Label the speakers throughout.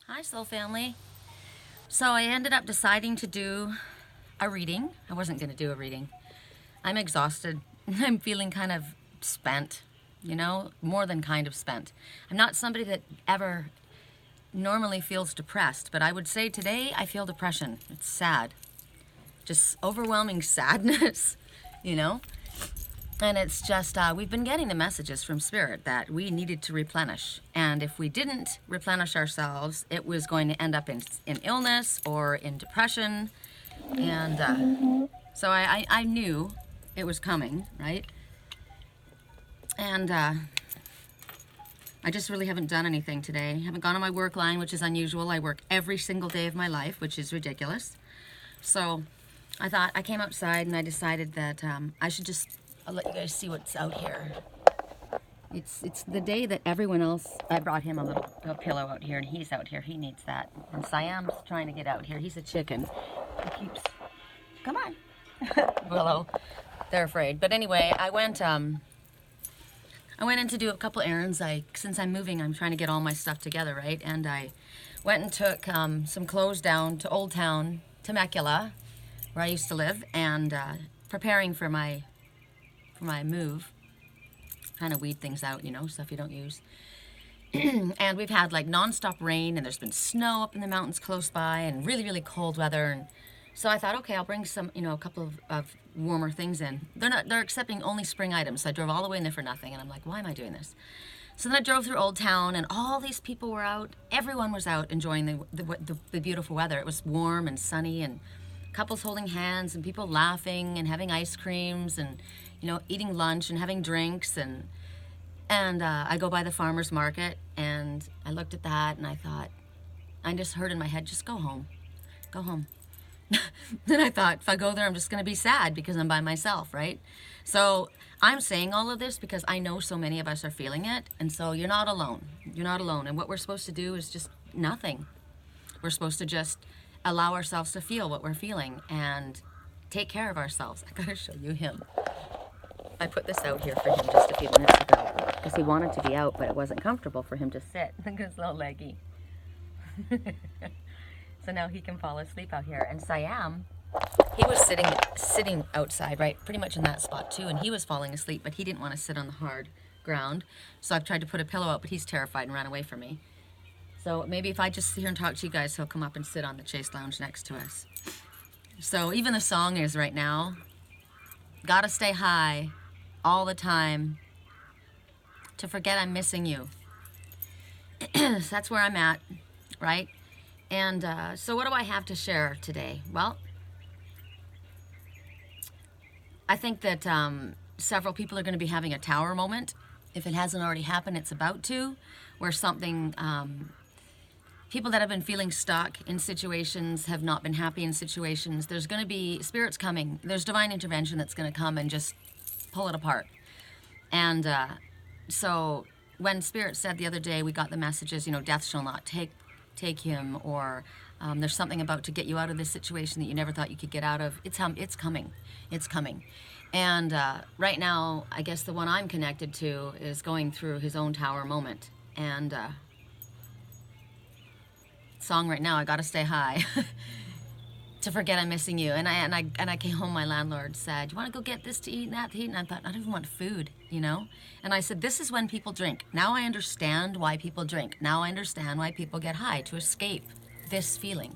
Speaker 1: Hi, Soul Family. So I ended up deciding to do a reading. I wasn't going to do a reading. I'm exhausted. I'm feeling kind of spent, more than kind of spent. I'm not somebody that ever normally feels depressed, but I would say today I feel depression. It's sad. Just overwhelming sadness, you know? And it's just, we've been getting the messages from Spirit that we needed to replenish. And if we didn't replenish ourselves, it was going to end up in illness or in depression. And so I knew it was coming, right? And I just really haven't done anything today. I haven't gone on my work line, which is unusual. I work every single day of my life, which is ridiculous. So I thought, I came outside and I decided that I should just, I'll let you guys see what's out here. It's the day that everyone else, I brought him a pillow out here, and he's out here. He needs that. And Siam's trying to get out here. He's a chicken. He keeps, come on. Willow. They're afraid. But anyway, I went in to do a couple errands. Since I'm moving, I'm trying to get all my stuff together, right? And I went and took some clothes down to Old Town, Temecula, where I used to live, and preparing for my move, trying to weed things out, stuff you don't use. And we've had like non-stop rain, and there's been snow up in the mountains close by, and really, really cold weather. And so I thought, okay, I'll bring some, a couple of warmer things in. They're accepting only spring items. So I drove all the way in there for nothing, and I'm like, why am I doing this? So then I drove through Old Town, and all these people were out. Everyone was out enjoying the beautiful weather. It was warm and sunny, and couples holding hands, and people laughing and having ice creams, and eating lunch and having drinks. And I go by the farmer's market, and I looked at that, and I thought, I just heard in my head, just go home. Go home. Then I thought, if I go there, I'm just going to be sad because I'm by myself, right? So I'm saying all of this because I know so many of us are feeling it. And so you're not alone. You're not alone. And what we're supposed to do is just nothing. We're supposed to just allow ourselves to feel what we're feeling and take care of ourselves. I got to show you him. I put this out here for him just a few minutes ago because he wanted to be out, but it wasn't comfortable for him to sit. Look at his little leggy. So now he can fall asleep out here. And Siam, he was sitting outside, right, pretty much in that spot too, and he was falling asleep, but he didn't want to sit on the hard ground. So I've tried to put a pillow out, but he's terrified and ran away from me. So maybe if I just sit here and talk to you guys, he'll come up and sit on the Chase Lounge next to us. So even the song is right now, gotta stay high all the time to forget I'm missing you. So that's where I'm at, right? And so what do I have to share today? Well, I think that several people are going to be having a tower moment. If it hasn't already happened, it's about to, where something, people that have been feeling stuck in situations, have not been happy in situations, there's going to be spirits coming. There's divine intervention that's going to come and just pull it apart. And so when Spirit said the other day, we got the messages, death shall not take him, or there's something about to get you out of this situation that you never thought you could get out of. It's coming. It's coming. And right now, I guess the one I'm connected to is going through his own tower moment. And song right now, I gotta stay high to forget I'm missing you. And I came home, my landlord said, you want to go get this to eat and that to eat? And I thought, I don't even want food, And I said, this is when people drink. Now I understand why people drink. Now I understand why people get high, to escape this feeling.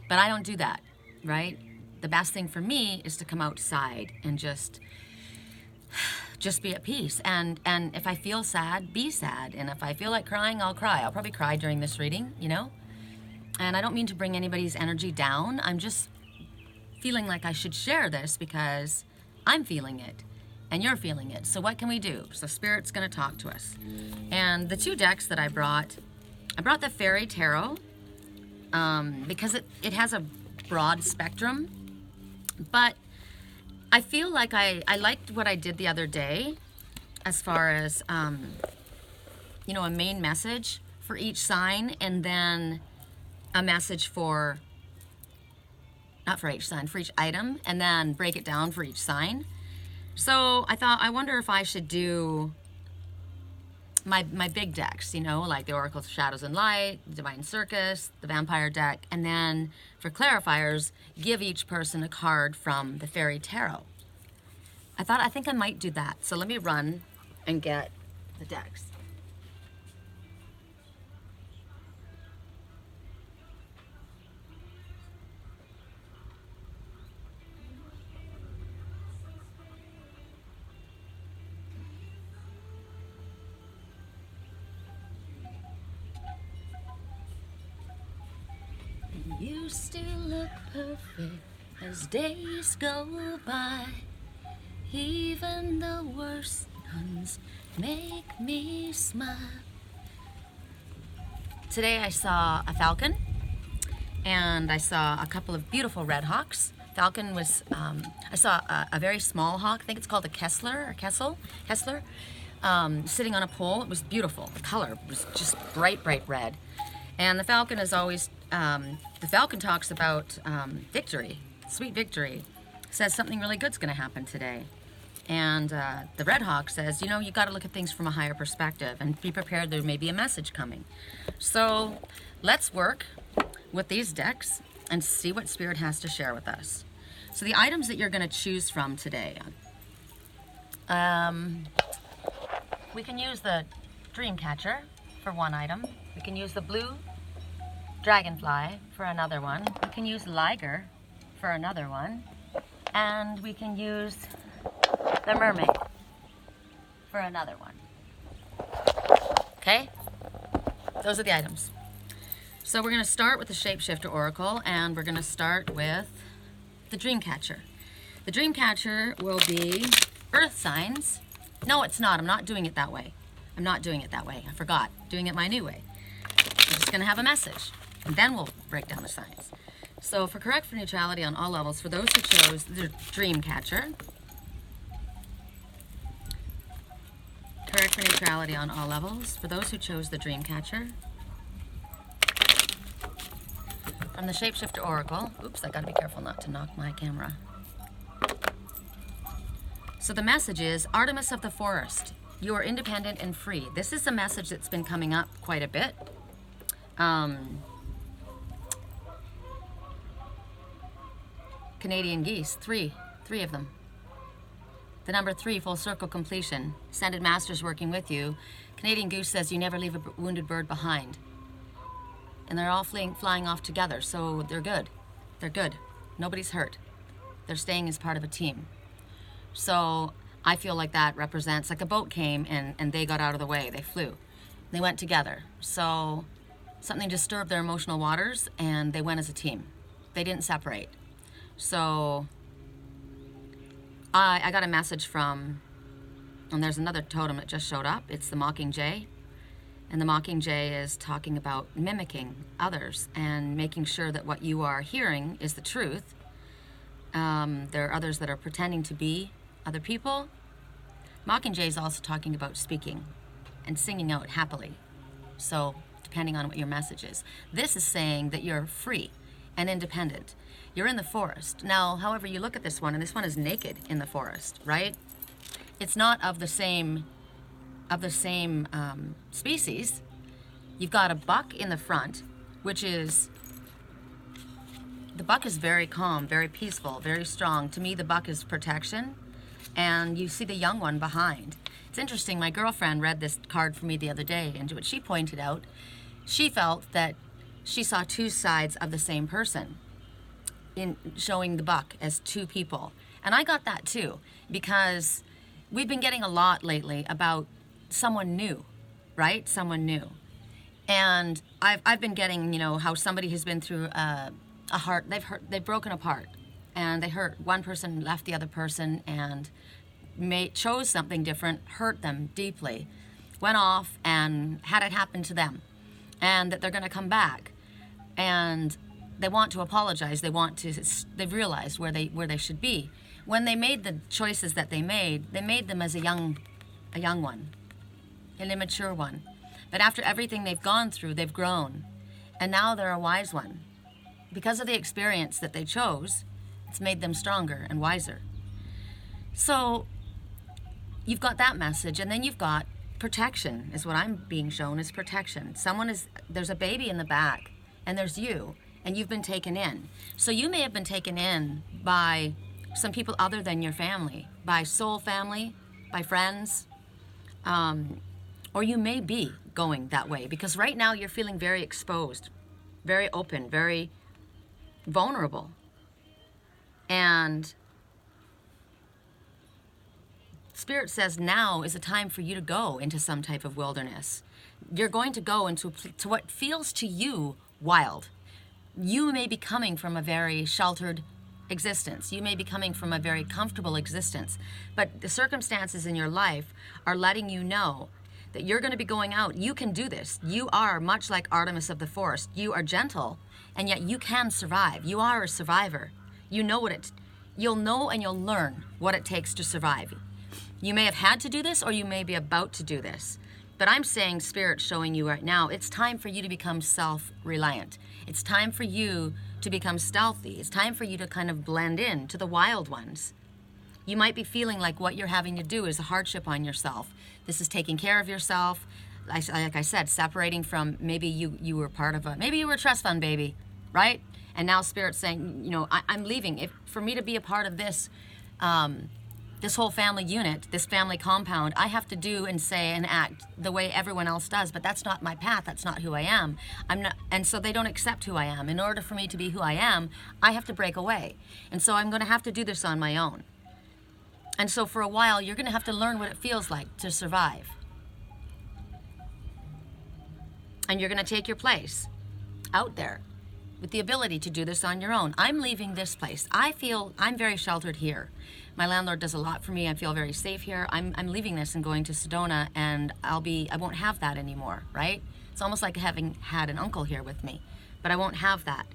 Speaker 1: But I don't do that, right? The best thing for me is to come outside and just be at peace. And if I feel sad, be sad. And if I feel like crying, I'll cry. I'll probably cry during this reading, And I don't mean to bring anybody's energy down. I'm just feeling like I should share this because I'm feeling it and you're feeling it. So what can we do? So Spirit's going to talk to us. And the two decks that I brought the Fairy Tarot because it has a broad spectrum. But I feel like I liked what I did the other day as far as, a main message for each sign, and then a message for, not for each sign, for each item, and then break it down for each sign. So I thought, I wonder if I should do my big decks, you know, like the Oracle of Shadows and Light, Divine Circus, the Vampire deck, and then for clarifiers, give each person a card from the Fairy Tarot. I think I might do that. So let me run and get the decks. You still look perfect as days go by. Even the worst ones make me smile. Today I saw a falcon and I saw a couple of beautiful red hawks. Falcon was, I saw a very small hawk, I think it's called a Kessler, sitting on a pole. It was beautiful. The color was just bright, bright red. And the falcon is always, the falcon talks about victory, sweet victory. Says something really good's gonna happen today. And the red hawk says, you know, you gotta look at things from a higher perspective and be prepared there may be a message coming. So let's work with these decks and see what Spirit has to share with us. So the items that you're gonna choose from today, we can use the Dream Catcher for one item. We can use the blue Dragonfly for another one. We can use Liger for another one. And we can use the Mermaid for another one. Okay? Those are the items. So we're going to start with the Shapeshifter Oracle, and we're going to start with the Dreamcatcher. The Dreamcatcher will be Earth signs. No, it's not. I'm not doing it that way. I'm not doing it that way. I forgot. Doing it my new way. I'm just going to have a message, and then we'll break down the signs. So for correct for neutrality on all levels, for those who chose the Dreamcatcher, correct for neutrality on all levels, for those who chose the Dreamcatcher, from the Shapeshifter Oracle, oops, I gotta be careful not to knock my camera. So the message is, Artemis of the Forest, you are independent and free. This is a message that's been coming up quite a bit. Canadian geese, three of them. The number 3, full circle completion. Ascended Masters working with you. Canadian goose says you never leave a wounded bird behind. And they're all flying off together, so they're good. They're good. Nobody's hurt. They're staying as part of a team. So I feel like that represents, like a boat came and they got out of the way. They flew. They went together. So something disturbed their emotional waters and they went as a team. They didn't separate. So I got a message from, and there's another totem that just showed up. It's the Mockingjay. And the Mockingjay is talking about mimicking others and making sure that what you are hearing is the truth. There are others that are pretending to be other people. Mockingjay is also talking about speaking and singing out happily. So depending on what your message is. This is saying that you're free and independent. You're in the forest. Now, however you look at this one, and this one is naked in the forest, right? It's not of the same species. You've got a buck in the front, which is, the buck is very calm, very peaceful, very strong. To me, the buck is protection, and you see the young one behind. It's interesting, my girlfriend read this card for me the other day, and what she pointed out, she felt that she saw two sides of the same person in showing the buck as two people. And I got that too, because we've been getting a lot lately about someone new, right? Someone new. And I've been getting, you know, how somebody has been through a heart, they've broken apart and they hurt. One person left the other person and chose something different, hurt them deeply, went off and had it happen to them, and that they're gonna come back. And they want to apologize. They've realized where they should be. When they made the choices that they made them as a young one, an immature one. But after everything they've gone through, they've grown. And now they're a wise one. Because of the experience that they chose, it's made them stronger and wiser. So you've got that message, and then you've got protection is what I'm being shown, is protection. There's a baby in the back, and there's you, and you've been taken in. So you may have been taken in by some people other than your family, by soul family, by friends, or you may be going that way, because right now you're feeling very exposed, very open, very vulnerable. And Spirit says now is a time for you to go into some type of wilderness. You're going to go into what feels to you wild. You may be coming from a very sheltered existence. You may be coming from a very comfortable existence. But the circumstances in your life are letting you know that you're going to be going out. You can do this. You are much like Artemis of the forest. You are gentle, and yet you can survive. You are a survivor. You know you'll know and you'll learn what it takes to survive. You may have had to do this, or you may be about to do this. But I'm saying, Spirit showing you right now, it's time for you to become self-reliant. It's time for you to become stealthy. It's time for you to kind of blend in to the wild ones. You might be feeling like what you're having to do is a hardship on yourself. This is taking care of yourself. Like I said, separating from, maybe you were part of maybe you were a trust fund baby, right? And now Spirit's saying, you know, I'm leaving. For me to be a part of this, this whole family unit, this family compound, I have to do and say and act the way everyone else does, but that's not my path. That's not who I am. I'm not, and so they don't accept who I am. In order for me to be who I am, I have to break away. And so I'm going to have to do this on my own. And so for a while, you're going to have to learn what it feels like to survive. And you're going to take your place out there with the ability to do this on your own. I'm leaving this place. I feel I'm very sheltered here. My landlord does a lot for me. I feel very safe here. I'm leaving this and going to Sedona, and I won't have that anymore, right? It's almost like having had an uncle here with me, but I won't have that.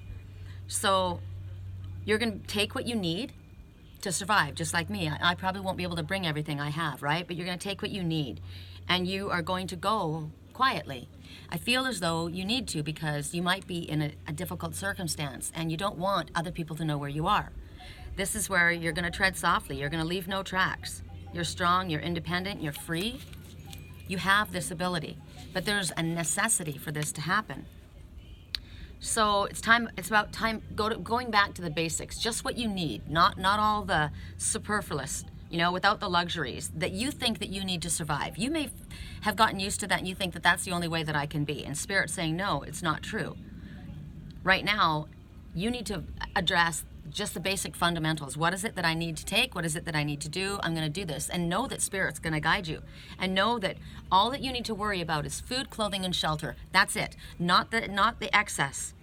Speaker 1: So you're going to take what you need to survive, just like me. I probably won't be able to bring everything I have, right? But you're going to take what you need, and you are going to go quietly. I feel as though you need to, because you might be in a difficult circumstance, and you don't want other people to know where you are. This is where you're going to tread softly. You're going to leave no tracks. You're strong, you're independent, you're free. You have this ability, but there's a necessity for this to happen. So it's about time going back to the basics, just what you need, not all the superfluous, you know, without the luxuries that you think that you need to survive. You may have gotten used to that, and you think that that's the only way that I can be. And Spirit's saying, no, it's not true. Right now, you need to address just the basic fundamentals. What is it that I need to take? What is it that I need to do? I'm going to do this. And know that Spirit's going to guide you. And know that all that you need to worry about is food, clothing, and shelter. That's it. Not the excess.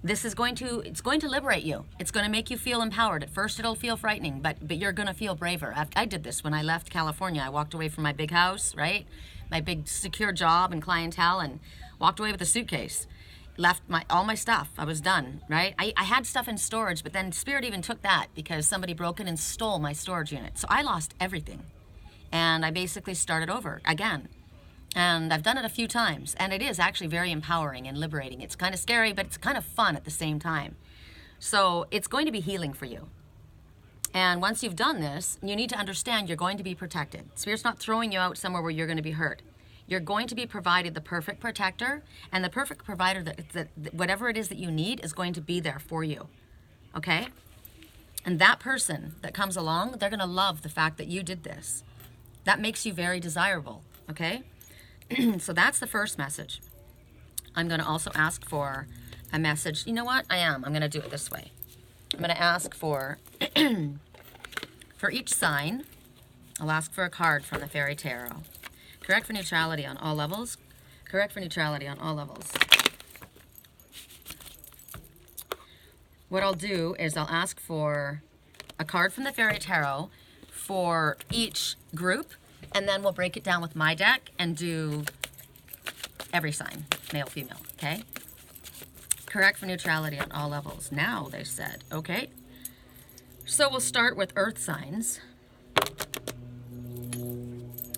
Speaker 1: It's going to liberate you. It's going to make you feel empowered. At first it'll feel frightening, but you're going to feel braver. I did this when I left California. I walked away from my big house, right? My big secure job and clientele, and walked away with a suitcase. Left all my stuff. I was done, right? I had stuff in storage, but then Spirit even took that because somebody broke in and stole my storage unit. So I lost everything. And I basically started over again. And I've done it a few times, and it is actually very empowering and liberating. It's kind of scary, but it's kind of fun at the same time. So it's going to be healing for you. And once you've done this, you need to understand you're going to be protected. Spirit's not throwing you out somewhere where you're going to be hurt. You're going to be provided the perfect protector, and the perfect provider, that whatever it is that you need is going to be there for you, okay? And that person that comes along, they're going to love the fact that you did this. That makes you very desirable, okay? So that's the first message. I'm going to also ask for a message. You know what? I'm going to do it this way. I'm going to ask for each sign, I'll ask for a card from the Fairy Tarot. Correct for neutrality on all levels. Correct for neutrality on all levels. What I'll do is I'll ask for a card from the Fairy Tarot for each group, and then we'll break it down with my deck and do every sign, male, female, okay? Correct for neutrality on all levels. Now, they said, okay. So we'll start with earth signs.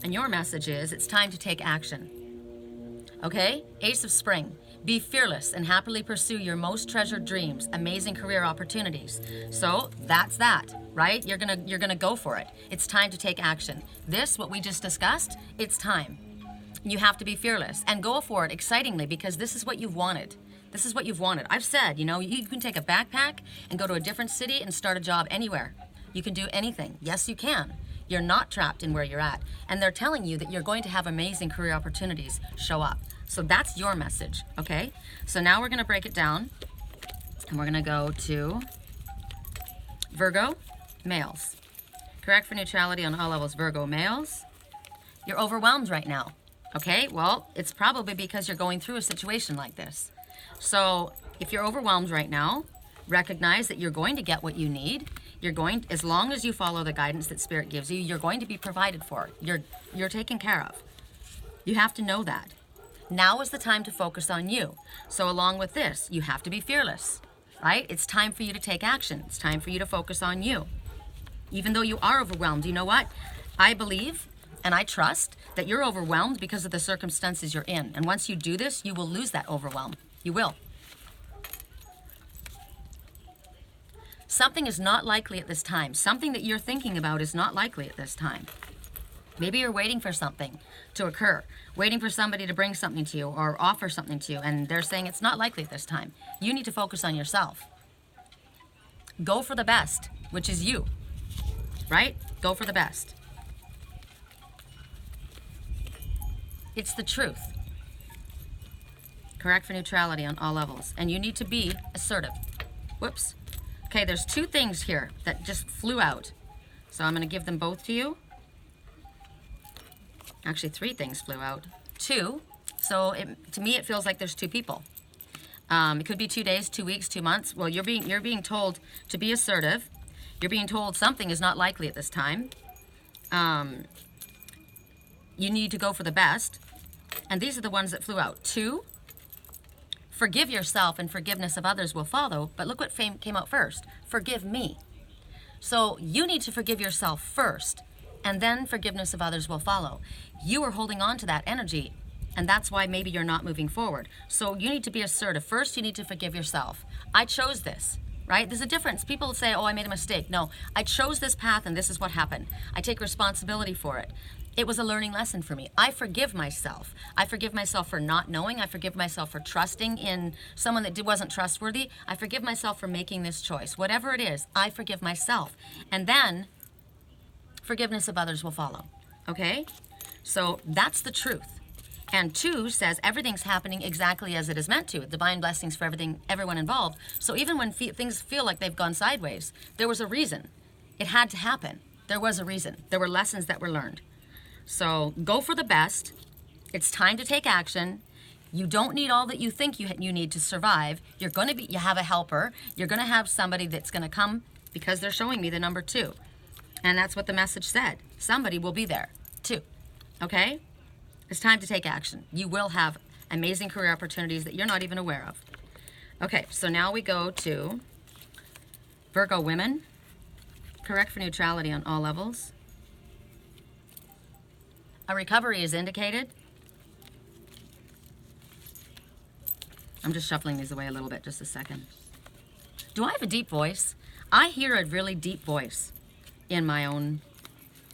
Speaker 1: And your message is, it's time to take action. Okay? Ace of Spring. Be fearless and happily pursue your most treasured dreams, amazing career opportunities. So, that's that. right? You're gonna go for it. It's time to take action. This, what we just discussed, it's time. You have to be fearless and go for it excitingly, because this is what you've wanted. This is what you've wanted. I've said, you know, you can take a backpack and go to a different city and start a job anywhere. You can do anything. Yes, you can. You're not trapped in where you're at. And they're telling you that you're going to have amazing career opportunities show up. So that's your message, okay? So now we're gonna break it down, and we're gonna go to Virgo, males. Correct for neutrality on all levels, Virgo males. You're overwhelmed right now, okay? Well, it's probably because you're going through a situation like this. So if you're overwhelmed right now, recognize that you're going to get what you need. You're going, as long as you follow the guidance that Spirit gives you, you're going to be provided for. You're taken care of. You have to know that. Now is the time to focus on you. So along with this, you have to be fearless, right? It's time for you to take action. It's time for you to focus on you. Even though you are overwhelmed, you know what? I believe and I trust that you're overwhelmed because of the circumstances you're in. And once you do this, you will lose that overwhelm. You will. Something is not likely at this time. Something that you're thinking about is not likely at this time. Maybe you're waiting for something to occur, waiting for somebody to bring something to you or offer something to you, and they're saying it's not likely at this time. You need to focus on yourself. Go for the best, which is you, right? Go for the best. It's the truth. Correct for neutrality on all levels. And you need to be assertive. Whoops. Okay, there's two things here that just flew out. So I'm going to give them both to you. Actually, three things flew out. Two. So to me, it feels like there's two people. It could be 2 days, 2 weeks, 2 months. Well, you're being told to be assertive. You're being told something is not likely at this time. You need to go for the best. And these are the ones that flew out. 2, forgive yourself and forgiveness of others will follow. But look what came out first. Forgive me. So you need to forgive yourself first, and then forgiveness of others will follow. You are holding on to that energy, and that's why maybe you're not moving forward. So you need to be assertive. First, you need to forgive yourself. I chose this, right? There's a difference. People say, oh, I made a mistake. No, I chose this path, and this is what happened. I take responsibility for it. It was a learning lesson for me. I forgive myself. I forgive myself for not knowing. I forgive myself for trusting in someone that wasn't trustworthy. I forgive myself for making this choice. Whatever it is, I forgive myself. And then forgiveness of others will follow. Okay? So that's the truth. And 2 says everything's happening exactly as it is meant to. Divine blessings for everyone involved. So even when things feel like they've gone sideways, there was a reason. It had to happen. There was a reason. There were lessons that were learned. So go for the best. It's time to take action. You don't need all that you think you need to survive. You have a helper. You're going to have somebody that's going to come, because they're showing me the number 2. And that's what the message said. Somebody will be there, 2. Okay? It's time to take action. You will have amazing career opportunities that you're not even aware of. Okay, so now we go to Virgo women. Correct for neutrality on all levels. A recovery is indicated. I'm just shuffling these away a little bit, just a second. Do I have a deep voice? I hear a really deep voice in my own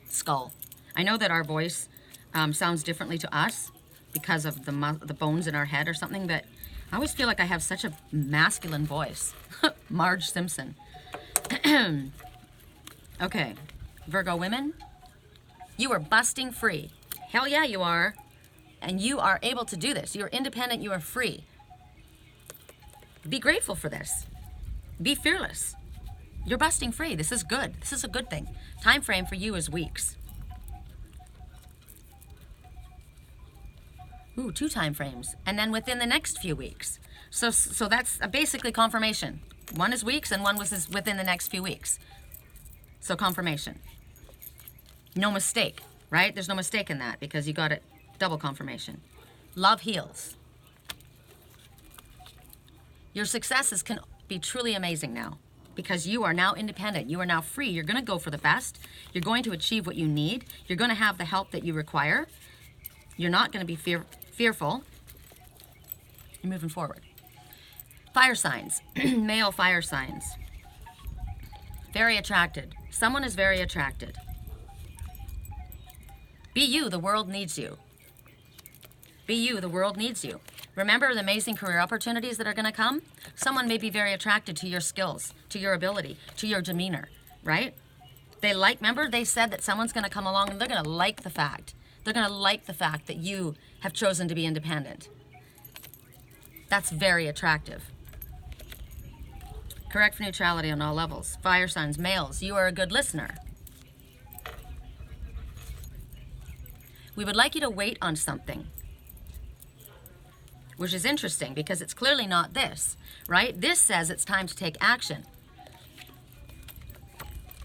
Speaker 1: skull. I know that our voice sounds differently to us because of the bones in our head or something, but I always feel like I have such a masculine voice. Marge Simpson. Okay, Virgo women, you are busting free. Hell yeah, you are. And you are able to do this. You're independent, you are free. Be grateful for this. Be fearless. You're busting free. This is good. This is a good thing. Time frame for you is weeks. Ooh, 2 time frames. And then within the next few weeks. So that's basically confirmation. 1 is weeks and 1 was within the next few weeks. So confirmation. No mistake, right? There's no mistake in that because you got it double confirmation. Love heals. Your successes can be truly amazing now because you are now independent. You are now free. You're going to go for the best. You're going to achieve what you need. You're going to have the help that you require. You're not going to be fearful. You're moving forward. Fire signs. Male fire signs. Very attracted. Someone is very attracted. Be you, the world needs you. Be you, the world needs you. Remember the amazing career opportunities that are going to come? Someone may be very attracted to your skills, to your ability, to your demeanor, right? Remember they said that someone's going to come along and they're going to like the fact. They're going to like the fact that you have chosen to be independent. That's very attractive. Correct for neutrality on all levels. Fire signs, males, you are a good listener. We would like you to wait on something, which is interesting because it's clearly not this, right? This says it's time to take action.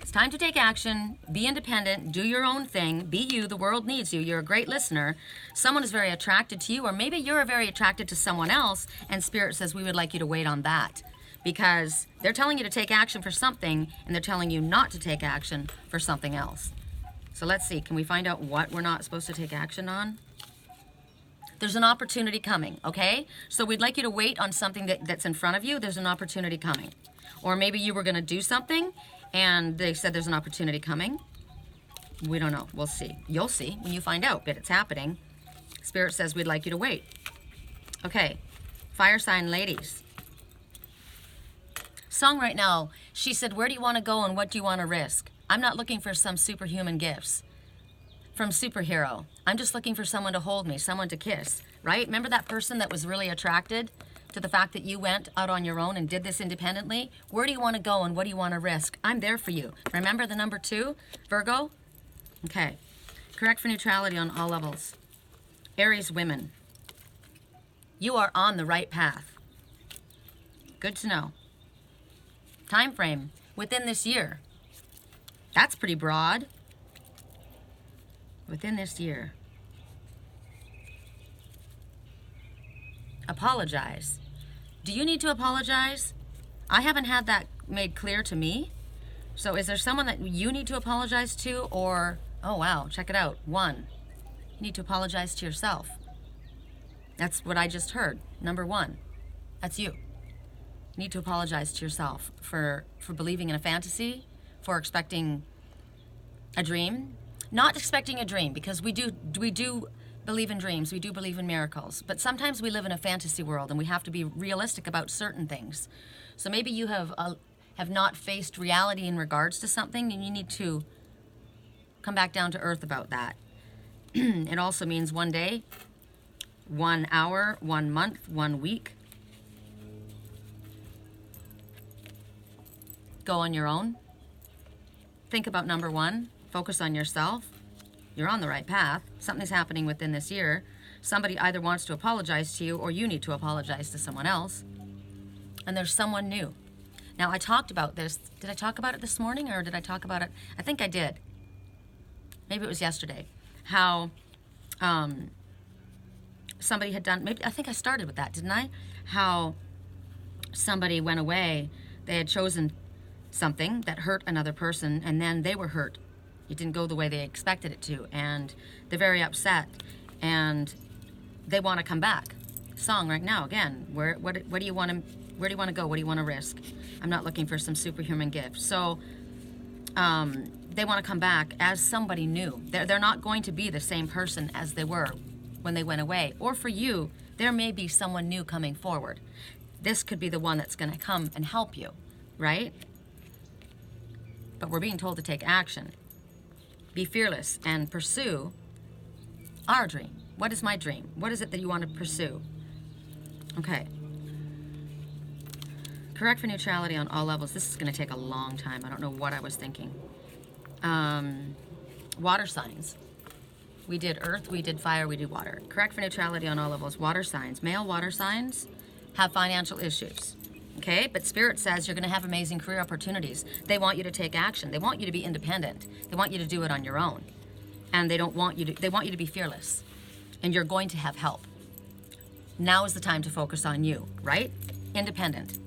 Speaker 1: It's time to take action, be independent, do your own thing, be you, the world needs you, you're a great listener. Someone is very attracted to you, or maybe you're very attracted to someone else, and Spirit says we would like you to wait on that. Because they're telling you to take action for something, and they're telling you not to take action for something else. So let's see, can we find out what we're not supposed to take action on? There's an opportunity coming, okay? So we'd like you to wait on something that's in front of you. There's an opportunity coming. Or maybe you were going to do something, and they said there's an opportunity coming. We don't know. We'll see. You'll see when you find out that it's happening. Spirit says we'd like you to wait. Okay, fire sign ladies. Song right now, she said, where do you want to go and what do you want to risk? I'm not looking for some superhuman gifts from superhero. I'm just looking for someone to hold me, someone to kiss, right? Remember that person that was really attracted to the fact that you went out on your own and did this independently? Where do you want to go and what do you want to risk? I'm there for you. Remember the number 2, Virgo? Okay. Correct for neutrality on all levels. Aries women. You are on the right path. Good to know. Time frame within this year. That's pretty broad. Within this year. Apologize. Do you need to apologize? I haven't had that made clear to me. So is there someone that you need to apologize to, or, oh wow, check it out. 1, you need to apologize to yourself. That's what I just heard. Number 1, that's you. You need to apologize to yourself for believing in a fantasy, for expecting a dream. Not expecting a dream, because we do believe in dreams, we do believe in miracles, but sometimes we live in a fantasy world and we have to be realistic about certain things. So maybe you have not faced reality in regards to something, and you need to come back down to earth about that. It also means 1 day, 1 hour, 1 month, 1 week. Go on your own. Think about number 1. Focus on yourself. You're on the right path. Something's happening within this year. Somebody either wants to apologize to you or you need to apologize to someone else. And there's someone new. Now, I talked about this. Did I talk about it this morning or did I talk about it? I think I did. Maybe it was yesterday. How somebody had done, maybe I think I started with that, didn't I? How somebody went away. They had chosen something that hurt another person, and then they were hurt. It didn't go the way they expected it to, and they're very upset, and they want to come back. Song right now again. Where do you want to? Where do you want to go? What do you want to risk? I'm not looking for some superhuman gift. So they want to come back as somebody new. They're not going to be the same person as they were when they went away. Or for you, there may be someone new coming forward. This could be the one that's going to come and help you, right? But we're being told to take action. Be fearless and pursue our dream. What is my dream? What is it that you want to pursue? Okay. Correct for neutrality on all levels. This is going to take a long time. I don't know what I was thinking. Water signs. We did earth, we did fire, we did water. Correct for neutrality on all levels. Water signs. Male water signs have financial issues. Okay, but Spirit says you're going to have amazing career opportunities. They want you to take action. They want you to be independent. They want you to do it on your own. And they want you to be fearless. And you're going to have help. Now is the time to focus on you, right? Independent.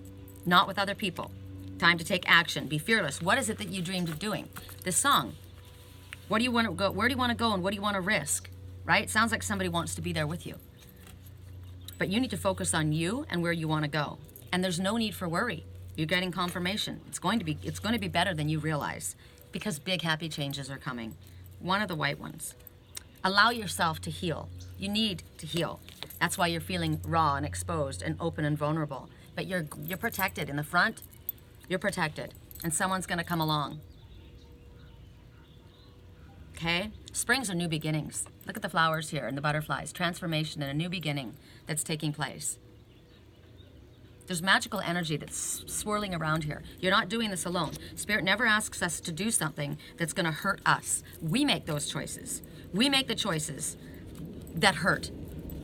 Speaker 1: Not with other people. Time to take action. Be fearless. What is it that you dreamed of doing? This song. What do you want to go? Where do you want to go and what do you want to risk? Right? It sounds like somebody wants to be there with you. But you need to focus on you and where you want to go. And there's no need for worry. You're getting confirmation. It's going to be better than you realize, because big happy changes are coming. One of the white ones. Allow yourself to heal. You need to heal. That's why you're feeling raw and exposed and open and vulnerable. But you're protected in the front. You're protected, and someone's going to come along. Okay? Springs are new beginnings. Look at the flowers here and the butterflies. Transformation and a new beginning that's taking place. There's magical energy that's swirling around here. You're not doing this alone. Spirit never asks us to do something that's going to hurt us. We make those choices. We make the choices that hurt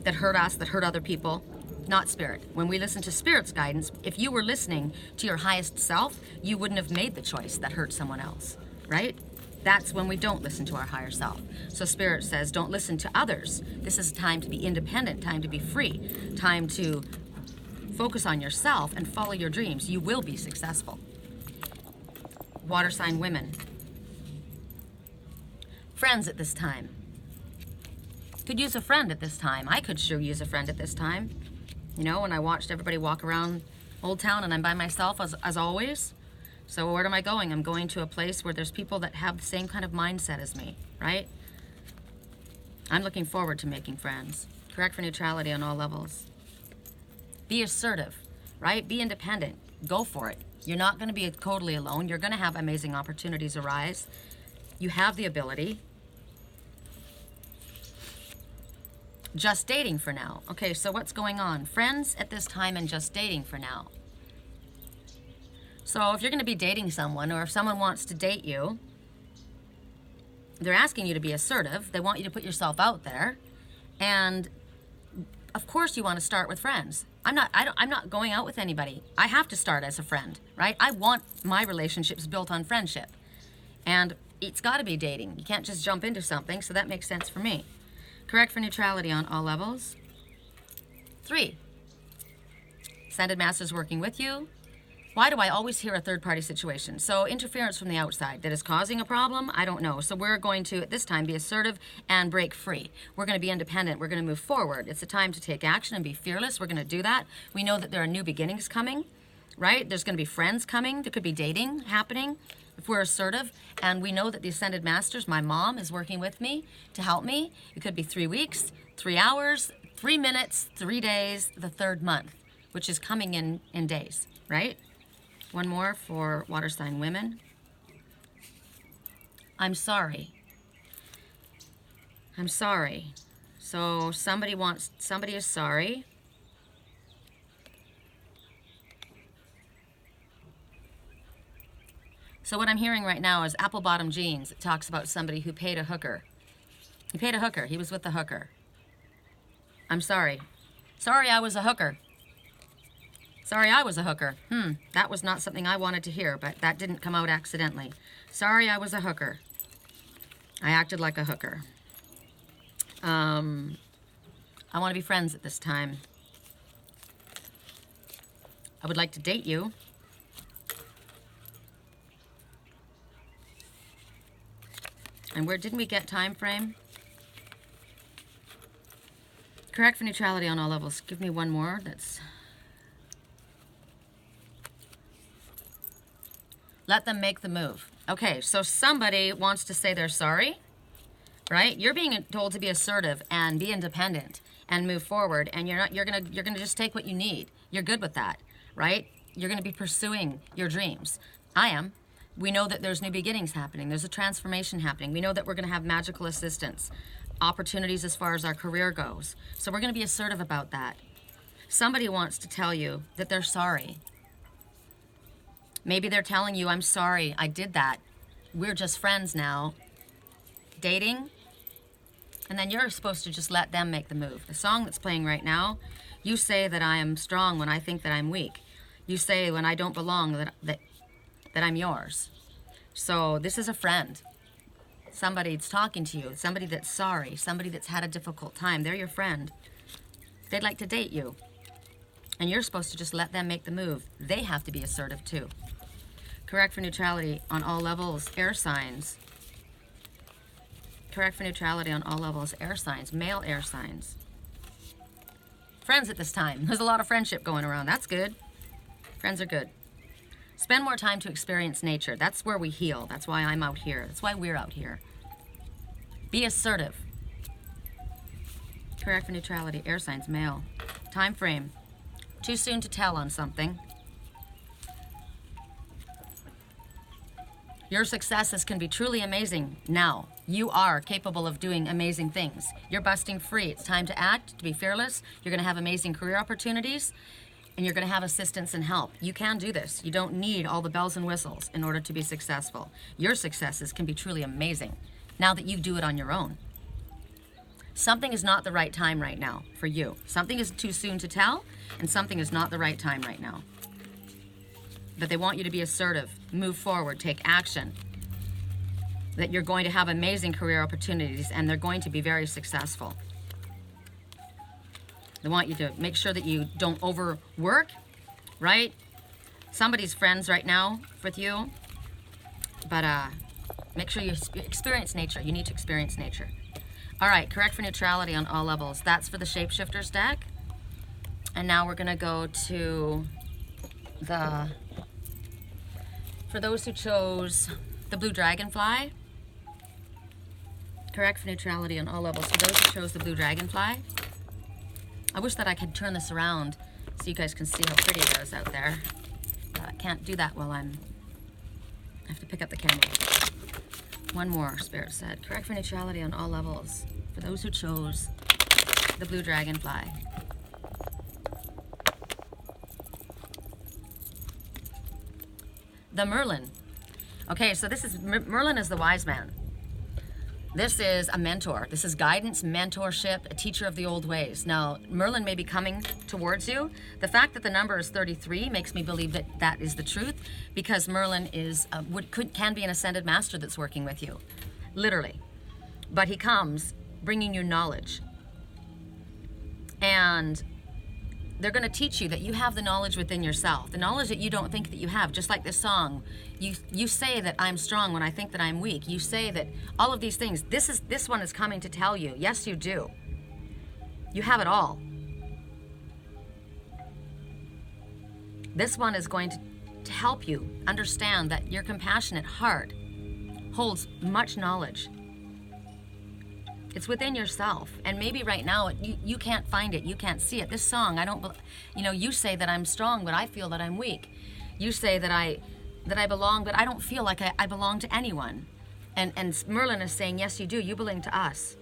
Speaker 1: us, that hurt other people, not Spirit. When we listen to Spirit's guidance, if you were listening to your highest self, you wouldn't have made the choice that hurt someone else, right? That's when we don't listen to our higher self. So Spirit says, don't listen to others. This is time to be independent, time to be free, time to focus on yourself and follow your dreams. You will be successful. Water sign women. Friends at this time. Could use a friend at this time. I could sure use a friend at this time. You know, when I watched everybody walk around Old Town and I'm by myself as always. So where am I going? I'm going to a place where there's people that have the same kind of mindset as me, right? I'm looking forward to making friends. Correct for neutrality on all levels. Be assertive, right? Be independent. Go for it. You're not going to be totally alone. You're going to have amazing opportunities arise. You have the ability. Just dating for now. Okay, so what's going on? Friends at this time and just dating for now. So if you're going to be dating someone, or if someone wants to date you, they're asking you to be assertive. They want you to put yourself out there. And of course you want to start with friends. I'm not going out with anybody. I have to start as a friend, right? I want my relationships built on friendship. And it's got to be dating. You can't just jump into something, so that makes sense for me. Correct for neutrality on all levels. 3. Ascended Masters working with you. Why do I always hear a third-party situation? So interference from the outside that is causing a problem? I don't know. So we're going to, at this time, be assertive and break free. We're going to be independent. We're going to move forward. It's a time to take action and be fearless. We're going to do that. We know that there are new beginnings coming, right? There's going to be friends coming. There could be dating happening if we're assertive. And we know that the Ascended Masters, my mom, is working with me to help me. It could be 3 weeks, 3 hours, 3 minutes, 3 days, the 3rd month, which is coming in days, right? One more for water sign women. I'm sorry. I'm sorry. So somebody is sorry. So what I'm hearing right now is apple bottom jeans. It talks about somebody who paid a hooker. He paid a hooker. He was with the hooker. I'm sorry. Sorry I was a hooker. Sorry I was a hooker. That was not something I wanted to hear, but that didn't come out accidentally. Sorry I was a hooker. I acted like a hooker. I want to be friends at this time. I would like to date you. And where didn't we get time frame? Correct for neutrality on all levels. Give me one more. That's... Let them make the move. Okay, so somebody wants to say they're sorry, right? You're being told to be assertive and be independent and move forward, and you're gonna just take what you need. You're good with that, right? You're gonna be pursuing your dreams. I am. We know that there's new beginnings happening. There's a transformation happening. We know that we're gonna have magical assistance, opportunities as far as our career goes. So we're gonna be assertive about that. Somebody wants to tell you that they're sorry. Maybe they're telling you, I'm sorry, I did that. We're just friends now. Dating. And then you're supposed to just let them make the move. The song that's playing right now, you say that I am strong when I think that I'm weak. You say when I don't belong that I'm yours. So this is a friend. Somebody that's talking to you. Somebody that's sorry. Somebody that's had a difficult time. They're your friend. They'd like to date you. And you're supposed to just let them make the move. They have to be assertive too. Correct for neutrality on all levels, air signs. Correct for neutrality on all levels, air signs, male air signs. Friends at this time. There's a lot of friendship going around. That's good. Friends are good. Spend more time to experience nature. That's where we heal. That's why I'm out here. That's why we're out here. Be assertive. Correct for neutrality. Air signs, male. Time frame. Too soon to tell on something. Your successes can be truly amazing now. You are capable of doing amazing things. You're busting free. It's time to act, to be fearless. You're going to have amazing career opportunities, and you're going to have assistance and help. You can do this. You don't need all the bells and whistles in order to be successful. Your successes can be truly amazing now that you do it on your own. Something is not the right time right now for you. Something is too soon to tell, and something is not the right time right now. But they want you to be assertive, move forward, take action. That you're going to have amazing career opportunities and they're going to be very successful. They want you to make sure that you don't overwork, right? Somebody's friends right now with you, but make sure you experience nature. You need to experience nature. All right, correct for neutrality on all levels. That's for the Shapeshifters deck. And now we're gonna go to for those who chose the blue Dragonfly. Correct for neutrality on all levels. For those who chose the blue Dragonfly. I wish that I could turn this around so you guys can see how pretty it is out there. But I can't do that while I have to pick up the camera. One more, Spirit said. Correct for neutrality on all levels. For those who chose the blue Dragonfly. The Merlin. Okay, so this is, Merlin is the wise man. This is a mentor. This is guidance, mentorship, a teacher of the old ways. Now, Merlin may be coming towards you. The fact that the number is 33 makes me believe that that is the truth, because Merlin is can be an ascended master that's working with you, literally. But he comes bringing you knowledge. And they're going to teach you that you have the knowledge within yourself, the knowledge that you don't think that you have. Just like this song, you say that I'm strong when I think that I'm weak. You say that all of these things. This one is coming to tell you, yes, you do. You have it all. This one is going to help you understand that your compassionate heart holds much knowledge. It's within yourself, and maybe right now you can't find it, you can't see it. This song, you say that I'm strong, but I feel that I'm weak. You say that I belong, but I don't feel like I belong to anyone. And Merlin is saying, yes, you do. You belong to us.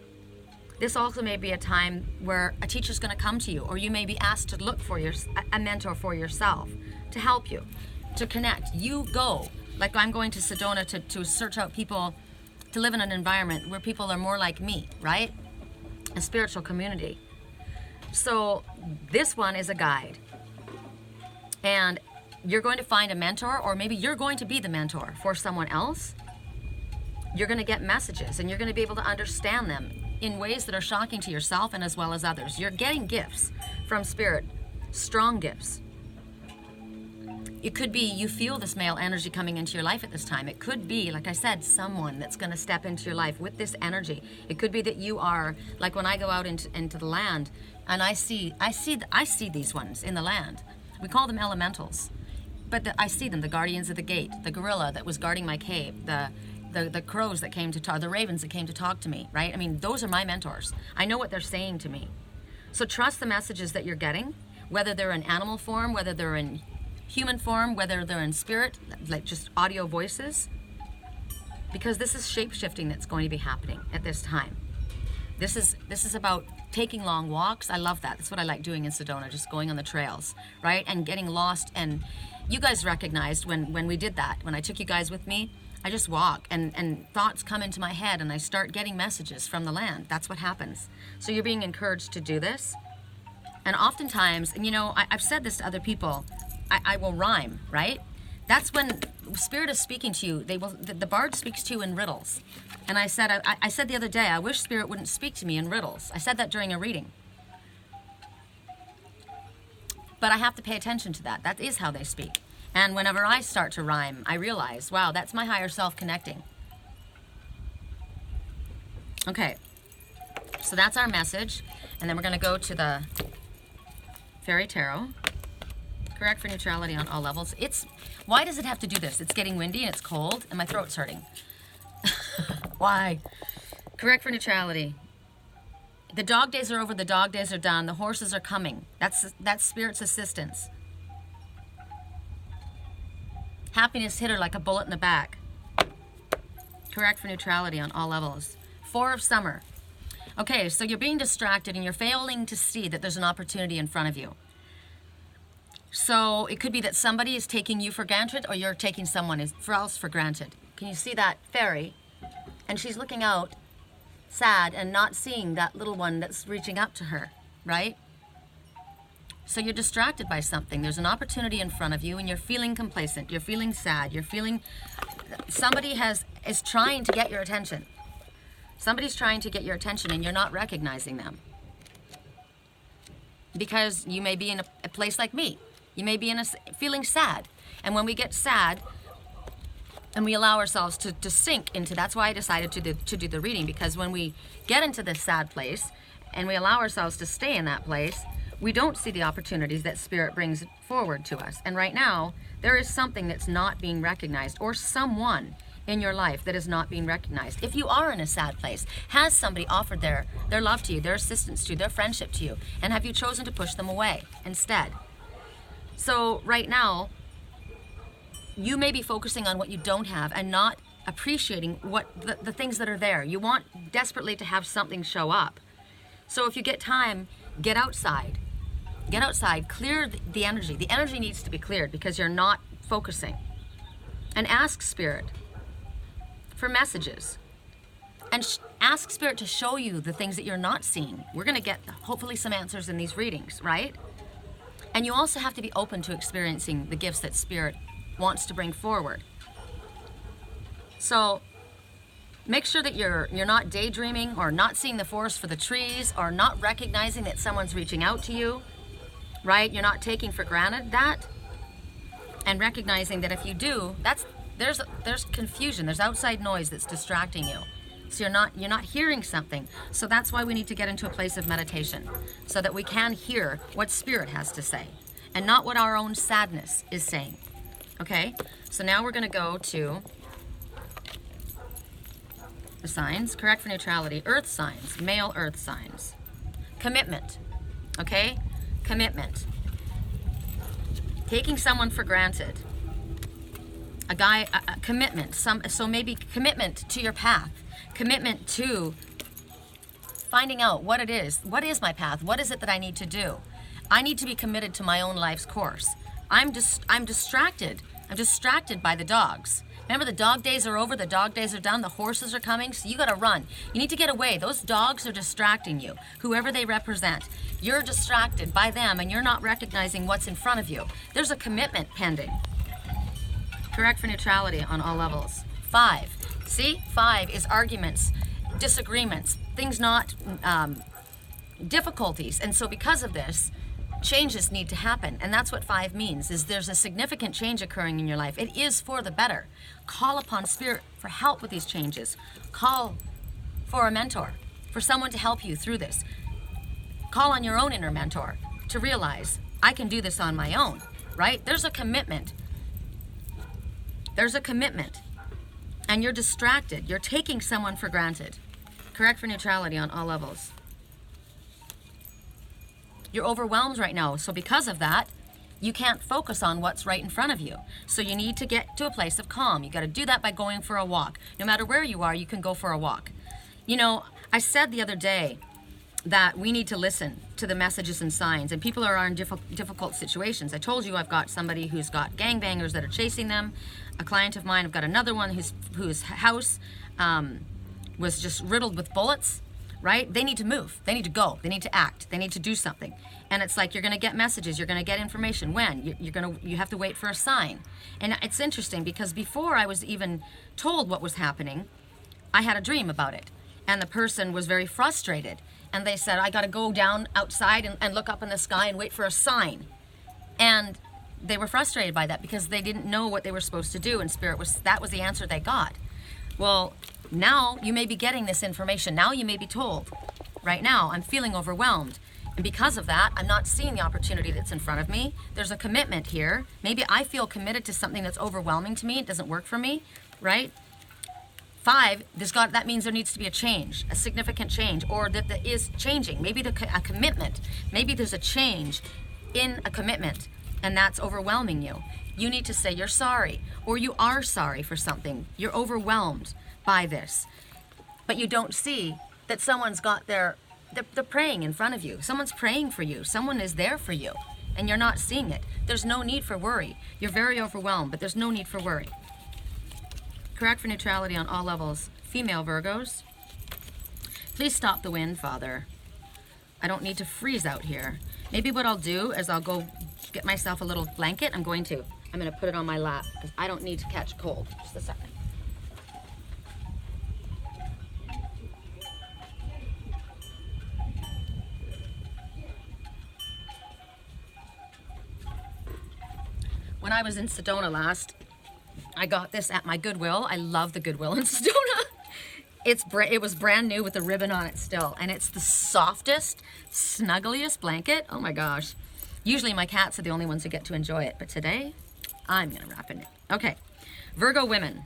Speaker 1: This also may be a time where a teacher's going to come to you, or you may be asked to look for a mentor for yourself to help you, to connect. You go, like I'm going to Sedona to search out people to live in an environment where people are more like me, right? A spiritual community. So this one is a guide. And you're going to find a mentor, or maybe you're going to be the mentor for someone else. You're going to get messages, and you're going to be able to understand them in ways that are shocking to yourself and as well as others. You're getting gifts from Spirit, strong gifts. It could be you feel this male energy coming into your life at this time. It could be, like I said, someone that's going to step into your life with this energy. It could be that you are, like when I go out into the land and I see these ones in the land. We call them elementals. But I see them, the guardians of the gate, the gorilla that was guarding my cave, the crows that came to talk, the ravens that came to talk to me, right? I mean, those are my mentors. I know what they're saying to me. So trust the messages that you're getting, whether they're in animal form, whether they're in human form, whether they're in spirit, like just audio voices, because this is shape-shifting that's going to be happening at this time. This is about taking long walks. I love that. That's what I like doing in Sedona, just going on the trails, right? And getting lost. And you guys recognized when we did that, when I took you guys with me, I just walk and thoughts come into my head and I start getting messages from the land. That's what happens. So you're being encouraged to do this. And oftentimes, and I've said this to other people, I will rhyme, right? That's when Spirit is speaking to you. The bard speaks to you in riddles. And I said the other day, I wish Spirit wouldn't speak to me in riddles. I said that during a reading. But I have to pay attention to that. That is how they speak. And whenever I start to rhyme, I realize, wow, that's my higher self connecting. Okay, so that's our message. And then we're going to go to the Fairy Tarot. Correct for neutrality on all levels. Why does it have to do this? It's getting windy and it's cold and my throat's hurting. Why? Correct for neutrality. The dog days are over, the dog days are done, the horses are coming. That's Spirit's assistance. Happiness hit her like a bullet in the back. Correct for neutrality on all levels. 4 of summer. Okay, so you're being distracted and you're failing to see that there's an opportunity in front of you. So it could be that somebody is taking you for granted or you're taking someone else for granted. Can you see that fairy? And she's looking out, sad, and not seeing that little one that's reaching up to her, right? So you're distracted by something. There's an opportunity in front of you and you're feeling complacent. You're feeling sad. You're feeling somebody is trying to get your attention. Somebody's trying to get your attention and you're not recognizing them. Because you may be in a place like me. You may be feeling sad. And when we get sad and we allow ourselves to sink into, that's why I decided to do the reading, because when we get into this sad place and we allow ourselves to stay in that place, we don't see the opportunities that Spirit brings forward to us. And right now, there is something that's not being recognized, or someone in your life that is not being recognized. If you are in a sad place, has somebody offered their love to you, their assistance to you, their friendship to you, and have you chosen to push them away instead? So right now, you may be focusing on what you don't have and not appreciating what the things that are there. You want desperately to have something show up. So if you get time, get outside. Get outside, clear the energy. The energy needs to be cleared because you're not focusing. And ask Spirit for messages. And ask Spirit to show you the things that you're not seeing. We're going to get hopefully some answers in these readings, right? And you also have to be open to experiencing the gifts that Spirit wants to bring forward. So make sure that you're not daydreaming or not seeing the forest for the trees or not recognizing that someone's reaching out to you, right? You're not taking for granted that, and recognizing that if you do, there's confusion, there's outside noise that's distracting you. So you're not hearing something. So that's why we need to get into a place of meditation so that we can hear what Spirit has to say and not what our own sadness is saying. Okay? So now we're going to go to the signs. Correct for neutrality. Earth signs. Male earth signs. Commitment. Okay? Commitment. Taking someone for granted. A commitment. So maybe commitment to your path. Commitment to finding out what it is. What is my path? What is it that I need to do? I need to be committed to my own life's course. I'm distracted. I'm distracted by the dogs. Remember, the dog days are over, the dog days are done, the horses are coming, so you gotta run. You need to get away. Those dogs are distracting you, whoever they represent. You're distracted by them and you're not recognizing what's in front of you. There's a commitment pending. Correct for neutrality on all levels. 5. See? 5 is arguments, disagreements, things not, difficulties. And so because of this, changes need to happen. And that's what 5 means, is there's a significant change occurring in your life. It is for the better. Call upon Spirit for help with these changes. Call for a mentor, for someone to help you through this. Call on your own inner mentor to realize, I can do this on my own, right? There's a commitment. There's a commitment. And you're distracted. You're taking someone for granted. Correct for neutrality on all levels. You're overwhelmed right now. So because of that, you can't focus on what's right in front of you. So you need to get to a place of calm. You got to do that by going for a walk. No matter where you are, you can go for a walk. You know, I said the other day that we need to listen to the messages and signs, and people are in difficult situations. I told you I've got somebody who's got gangbangers that are chasing them. A client of mine, I've got another one whose house was just riddled with bullets, right? They need to move. They need to go. They need to act. They need to do something. And it's like, you're going to get messages. You're going to get information. When? You have to wait for a sign. And it's interesting because before I was even told what was happening, I had a dream about it. And the person was very frustrated. And they said, I got to go down outside and look up in the sky and wait for a sign. And they were frustrated by that because they didn't know what they were supposed to do. And that was the answer they got. Well, now you may be getting this information. Now you may be told, right now, I'm feeling overwhelmed. And because of that, I'm not seeing the opportunity that's in front of me. There's a commitment here. Maybe I feel committed to something that's overwhelming to me. It doesn't work for me, right? 5, that means there needs to be a change, a significant change, or that there is changing. Maybe a commitment. Maybe there's a change in a commitment, and that's overwhelming you. You need to say you're sorry, or you are sorry for something. You're overwhelmed by this. But you don't see that someone's got they're praying in front of you. Someone's praying for you. Someone is there for you, and you're not seeing it. There's no need for worry. You're very overwhelmed, but there's no need for worry. Correct for neutrality on all levels. Female Virgos. Please stop the wind, Father. I don't need to freeze out here. Maybe what I'll do is I'll go get myself a little blanket. I'm going to put it on my lap because I don't need to catch a cold. Just a second. When I was in Sedona last, I got this at my Goodwill. I love the Goodwill in Sedona. It was brand new with the ribbon on it still, and it's the softest, snuggliest blanket. Oh my gosh. Usually my cats are the only ones who get to enjoy it, but today I'm gonna wrap in it. Okay, Virgo women.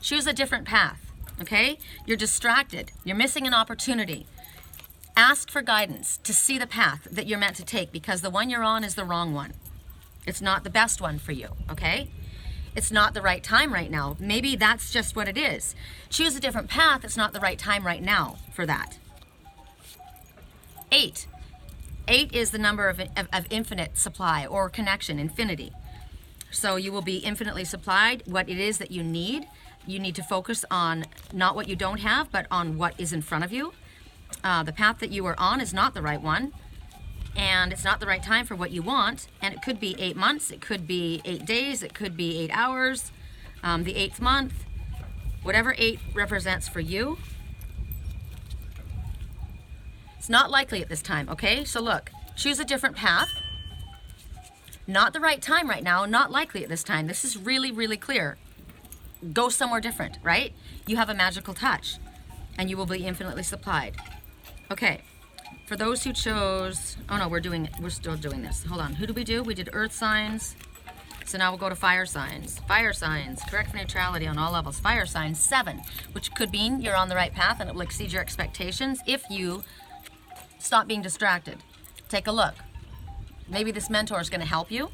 Speaker 1: Choose a different path, okay? You're distracted. You're missing an opportunity. Ask for guidance to see the path that you're meant to take, because the one you're on is the wrong one. It's not the best one for you, okay? It's not the right time right now. Maybe that's just what it is. Choose a different path. It's not the right time right now for that. 8. 8 is the number of infinite supply or connection, infinity. So you will be infinitely supplied. What it is that you need to focus on not what you don't have, but on what is in front of you. The path that you are on is not the right one. And it's not the right time for what you want, and it could be 8 months, it could be 8 days, it could be 8 hours, the 8th month, whatever 8 represents for you. It's not likely at this time, okay? So look, choose a different path. Not the right time right now, not likely at this time. This is really, really clear. Go somewhere different, right? You have a magical touch, and you will be infinitely supplied. Okay. For those who chose, oh no, we're still doing this. Hold on, who did we do? We did earth signs. So now we'll go to fire signs. Fire signs, correct for neutrality on all levels. Fire signs, 7, which could mean you're on the right path and it will exceed your expectations if you stop being distracted. Take a look. Maybe this mentor is gonna help you.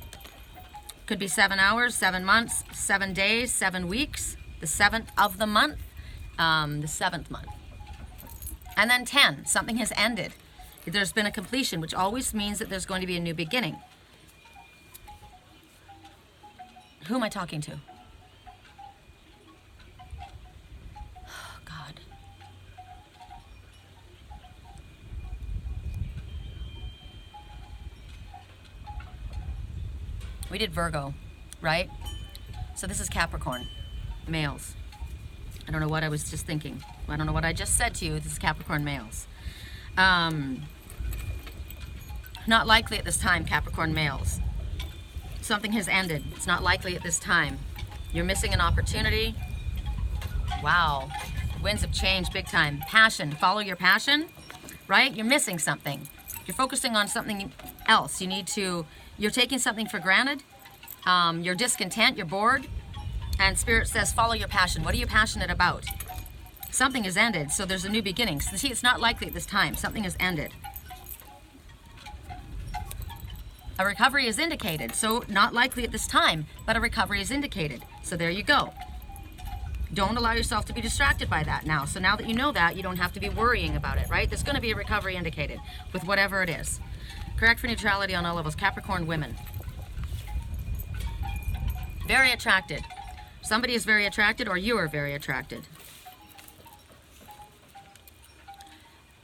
Speaker 1: Could be 7 hours, 7 months, 7 days, 7 weeks, the 7th of the month, the 7th month. And then 10, something has ended. There's been a completion, which always means that there's going to be a new beginning. Who am I talking to? Oh, God. We did Virgo, right? So this is Capricorn, males. I don't know what I was just thinking. I don't know what I just said to you. This is Capricorn males. Not likely at this time, Capricorn males. Something has ended. It's not likely at this time. You're missing an opportunity. Wow. Winds have changed big time. Passion. Follow your passion, right? You're missing something. You're focusing on something else. You're taking something for granted. You're discontent. You're bored. And Spirit says, follow your passion. What are you passionate about? Something has ended, so there's a new beginning. So see, it's not likely at this time. Something has ended. A recovery is indicated, so not likely at this time, but a recovery is indicated. So there you go. Don't allow yourself to be distracted by that now. So now that you know that, you don't have to be worrying about it, right? There's going to be a recovery indicated with whatever it is. Correct for neutrality on all levels. Capricorn women. Very attracted. Somebody is very attracted, or you are very attracted.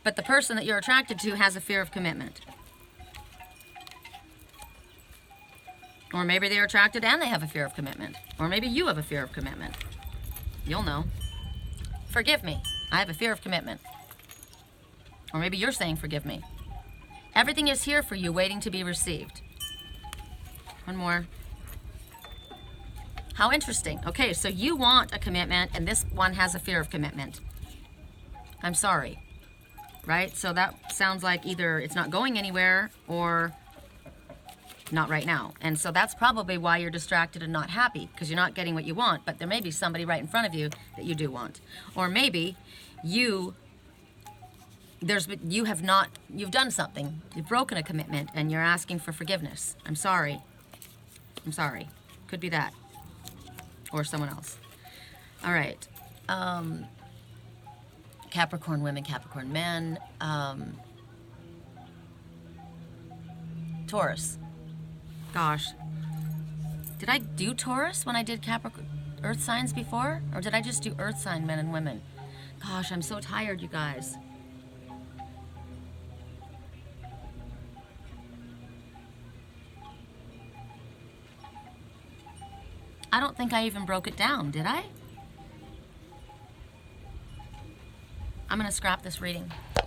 Speaker 1: But the person that you're attracted to has a fear of commitment. Or maybe they're attracted and they have a fear of commitment. Or maybe you have a fear of commitment. You'll know. Forgive me. I have a fear of commitment. Or maybe you're saying, forgive me. Everything is here for you, waiting to be received. One more. How interesting. Okay, so you want a commitment, and this one has a fear of commitment. I'm sorry. right? So that sounds like either it's not going anywhere or not right now. And so that's probably why you're distracted and not happy, because you're not getting what you want, but there may be somebody right in front of you that you do want. Or maybe you've done something, you've broken a commitment and you're asking for forgiveness. I'm sorry. Could be that. Or someone else. All right. Capricorn women, Capricorn men, Taurus. Gosh, did I do Taurus when I did Capricorn Earth signs before? Or did I just do Earth sign men and women? Gosh, I'm so tired, you guys. I don't think I even broke it down, did I? I'm gonna scrap this reading.